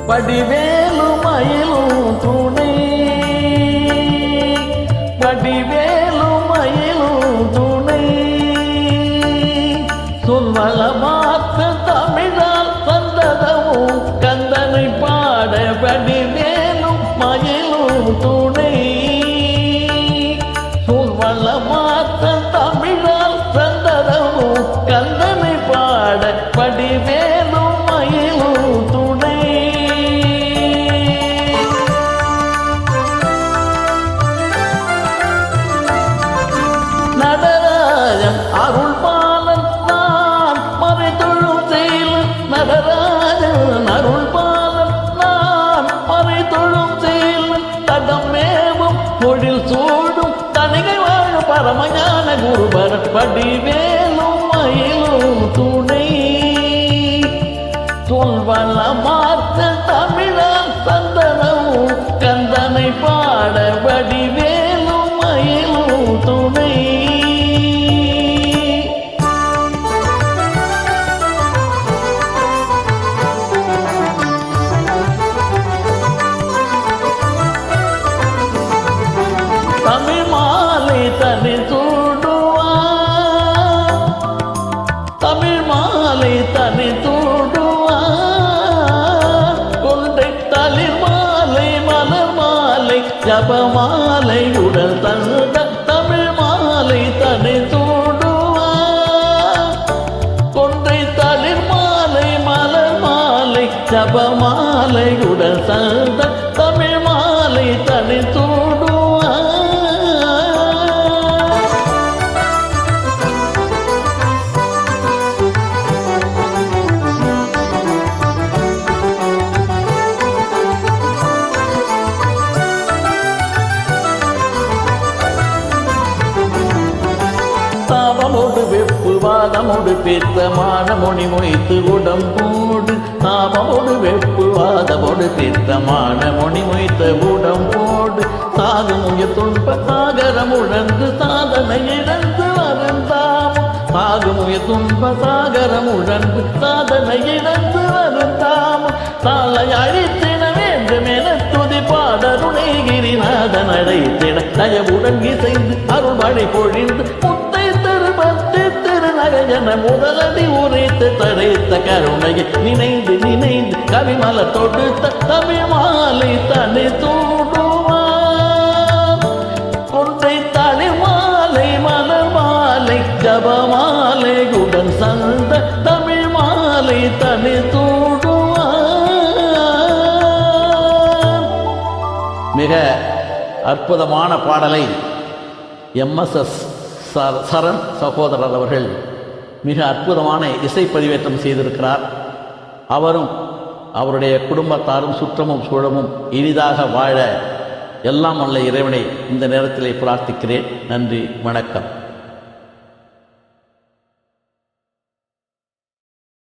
வடிவேலும் மயிலும் துணை, வடிவேலும் மயிலும் துணை, சொல்வளமாத்த தமிழால் வந்ததவும் கந்தனை பாட வடிவேலும் மயிலும் துணை, சொல்வளமாத்த தமிழால் வந்ததவும் கந்தனை பாட வடிவேலும் மயிலும் துணை. நடராஜன் அருள் பாலன் நான் மறைதொழும் செயலன், நடராஜன் அருள் பாலன் நான் மறைதொழும் செயலன், தடம் மேவும் பொழில் சூடும் தனிகை வாழும் பரமஞான குருபரன் வடிவேலும் மயிலும் துணை, சொல்வளமாத்த தமிழால் சந்தனமும் கந்தனை பாட வடிவேலும் மயிலும் துணை. தமிழ் மாலை தனி சூடுவான், தமிழ் மாலை தனி சூடுவான், கொண்டை தளிர் மாலை மலர் மாலை ஜபமாலை உடல் தந்த தமிழ் மாலை தனி சூடுவான், கொண்டை தளிர் மாலை மலர் மாலை ஜபமாலை உடல் தந்த தமிழ் மாலை தனி சூடுவான். தாபமோடு வெப்பு வாதமோடு பேத்த மானமொழி மொய்த்து உடம்போடு, தாபமோடு வெப்பு வாதமோடு பேத்த மானமொழி மொய்த்த உடம்போடு, சாகுமுய துன்ப சாகரம் உழந்து சாதனை இழந்து வருந்தாமும், சாகுமுய துன்ப சாகரம் உழந்து சாதனை இழந்து வருந்தாமும், சாலை அழித்திட வேண்டும் என துதி பாடருணைகிரிநாதன் அழைத்திட தயவுடன் இசைந்து அருள் மழை பொழிந்து திருநகையன முதலடி உரைத்து தடைத்த கருணையை நினைந்து நினைந்து கவிமல தொடுத்த தமிழ் மாலை தனி தூடுவான், கொண்டை தளிர் மாலை மலர் மாலை ஜபமாலை உடன் சந்த தமிழ் மாலை தனி தூடுவான். மிக அற்புதமான பாடலை MSS சரண் சகோதரர் அவர்கள் மிக அற்புதமான இசை பதிவேற்றம் செய்திருக்கிறார். அவரும் அவருடைய குடும்பத்தாரும் சுற்றமும் சூழமும் இனிதாக வாழ எல்லாம் வல்ல இறைவனை இந்த நேரத்திலே பிரார்த்திக்கிறேன். நன்றி, வணக்கம்.